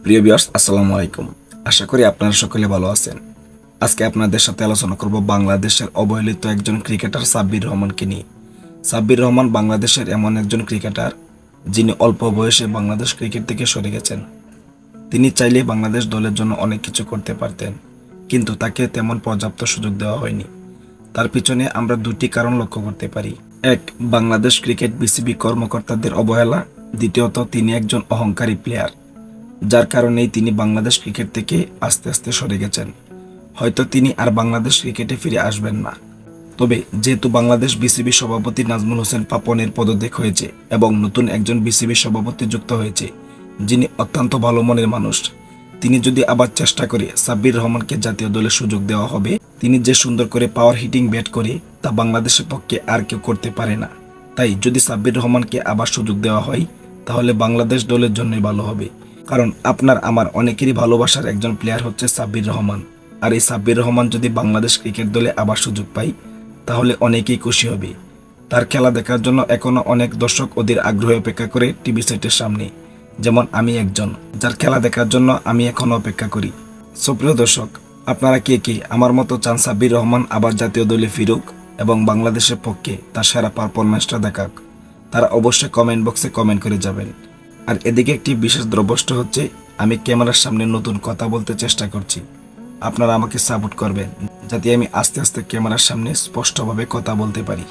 প্রিয় ভিউয়ার্স, আসসালামু আলাইকুম। আশা করি আপনারা সকলে ভালো আছেন। আজকে আপনাদের সাথে আলোচনা করব বাংলাদেশের অবহেলিত একজন ক্রিকেটার সাব্বির রহমানকে নিয়ে। সাব্বির রহমান বাংলাদেশের এমন একজন ক্রিকেটার যিনি অল্প বয়সে বাংলাদেশ ক্রিকেট থেকে সরে গেছেন। তিনি চাইলে বাংলাদেশ দলের জন্য অনেক কিছু করতে পারতেন, কিন্তু তাকে তেমন পর্যাপ্ত সুযোগ দেওয়া হয়নি। তার পিছনে আমরা দুটি কারণ লক্ষ্য করতে পারি। এক, বাংলাদেশ ক্রিকেট বিসিবি কর্মকর্তাদের অবহেলা। দ্বিতীয়ত, তিনি একজন অহংকারী প্লেয়ার, যার কারণেই তিনি বাংলাদেশ ক্রিকেট থেকে আস্তে আস্তে সরে গেছেন। হয়তো তিনি আর বাংলাদেশ ক্রিকেটে ফিরে আসবেন না। তবে যেহেতু বাংলাদেশ বিসিবি সভাপতি নাজমুল হোসেন পাপনের পদত্যাগ হয়েছে এবং নতুন একজন বিসিবি সভাপতি যুক্ত হয়েছে, যিনি অত্যন্ত ভালো মনের মানুষ, তিনি যদি আবার চেষ্টা করে সাব্বির রহমানকে জাতীয় দলে সুযোগ দেওয়া হবে। তিনি যে সুন্দর করে পাওয়ার হিটিং ব্যাট করে তা বাংলাদেশের পক্ষে আর কেউ করতে পারে না। তাই যদি সাব্বির রহমানকে আবার সুযোগ দেওয়া হয়, তাহলে বাংলাদেশ দলের জন্যই ভালো হবে। কারণ আপনার আমার অনেকেরই ভালোবাসার একজন প্লেয়ার হচ্ছে সাব্বির রহমান। আর এই সাব্বির রহমান যদি বাংলাদেশ ক্রিকেট দলে আবার সুযোগ পায়, তাহলে অনেকেই খুশি হবে। তার খেলা দেখার জন্য এখনো অনেক দর্শক অধীর আগ্রহে অপেক্ষা করে টিভি সেটের সামনে, যেমন আমি একজন, যার খেলা দেখার জন্য আমি এখনো অপেক্ষা করি। সুপ্রিয় দর্শক, আপনারা কে কে আমার মতো চান সাব্বির রহমান আবার জাতীয় দলে ফিরুক এবং বাংলাদেশের পক্ষে তার সেরা পারফরম্যান্সটা দেখাক? তারা অবশ্যই কমেন্ট বক্সে কমেন্ট করে যাবেন। আর এদিকে একটি বিশেষ দ্রবষ্ট হচ্ছে, আমি ক্যামেরার সামনে নতুন কথা বলতে চেষ্টা করছি। আপনারা আমাকে সাপোর্ট করবেন যাতে আমি আস্তে আস্তে ক্যামেরার সামনে স্পষ্টভাবে কথা বলতে পারি।